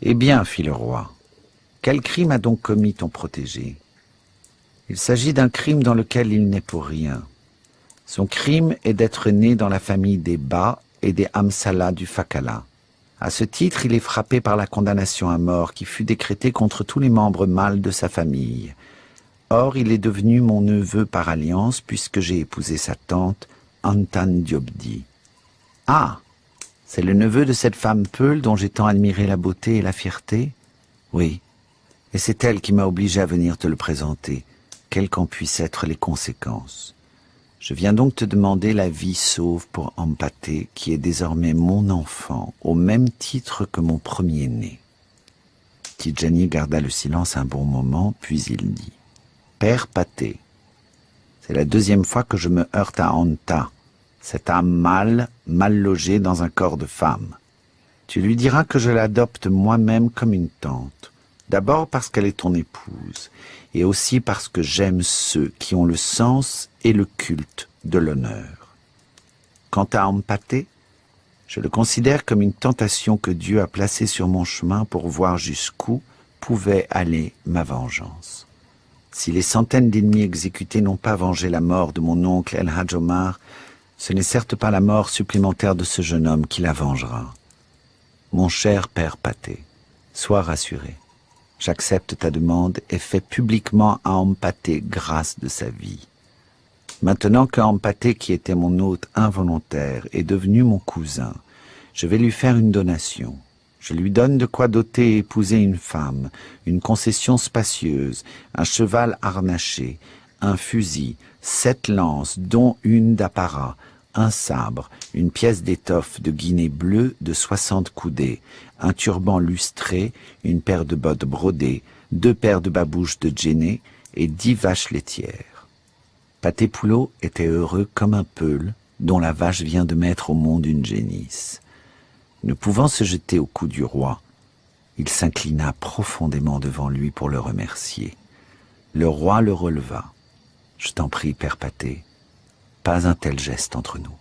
Eh bien, fit le roi, quel crime a donc commis ton protégé? Il s'agit d'un crime dans lequel il n'est pour rien. Son crime est d'être né dans la famille des Ba et des Hamsala du Fakala. À ce titre, il est frappé par la condamnation à mort qui fut décrétée contre tous les membres mâles de sa famille. Or, il est devenu mon neveu par alliance puisque j'ai épousé sa tante, Antan Diobdi. Ah, c'est le neveu de cette femme Peul dont j'ai tant admiré la beauté et la fierté? Oui, et c'est elle qui m'a obligé à venir te le présenter, quelles qu'en puissent être les conséquences. Je viens donc te demander la vie sauve pour Ampaté, qui est désormais mon enfant, au même titre que mon premier-né. Tidjani garda le silence un bon moment, puis il dit « Père Paté, c'est la deuxième fois que je me heurte à Anta, cette âme mâle, mal logée dans un corps de femme. Tu lui diras que je l'adopte moi-même comme une tante, d'abord parce qu'elle est ton épouse, et aussi parce que j'aime ceux qui ont le sens et le culte de l'honneur. Quant à Ampaté, je le considère comme une tentation que Dieu a placée sur mon chemin pour voir jusqu'où pouvait aller ma vengeance. Si les centaines d'ennemis exécutés n'ont pas vengé la mort de mon oncle El Hadj Omar, ce n'est certes pas la mort supplémentaire de ce jeune homme qui la vengera. Mon cher père Paté, sois rassuré. J'accepte ta demande et fais publiquement à Ampaté grâce de sa vie. Maintenant que Ampaté, qui était mon hôte involontaire, est devenu mon cousin, je vais lui faire une donation. Je lui donne de quoi doter et épouser une femme, une concession spacieuse, un cheval harnaché, un fusil, 7 lances, dont une d'apparat, un sabre, une pièce d'étoffe de Guinée bleue de 60 coudées, un turban lustré, une paire de bottes brodées, 2 paires de babouches de djéné et 10 vaches laitières. Paté Poulot était heureux comme un peul dont la vache vient de mettre au monde une génisse. Ne pouvant se jeter au cou du roi, il s'inclina profondément devant lui pour le remercier. Le roi le releva. « Je t'en prie, père Paté, pas un tel geste entre nous. »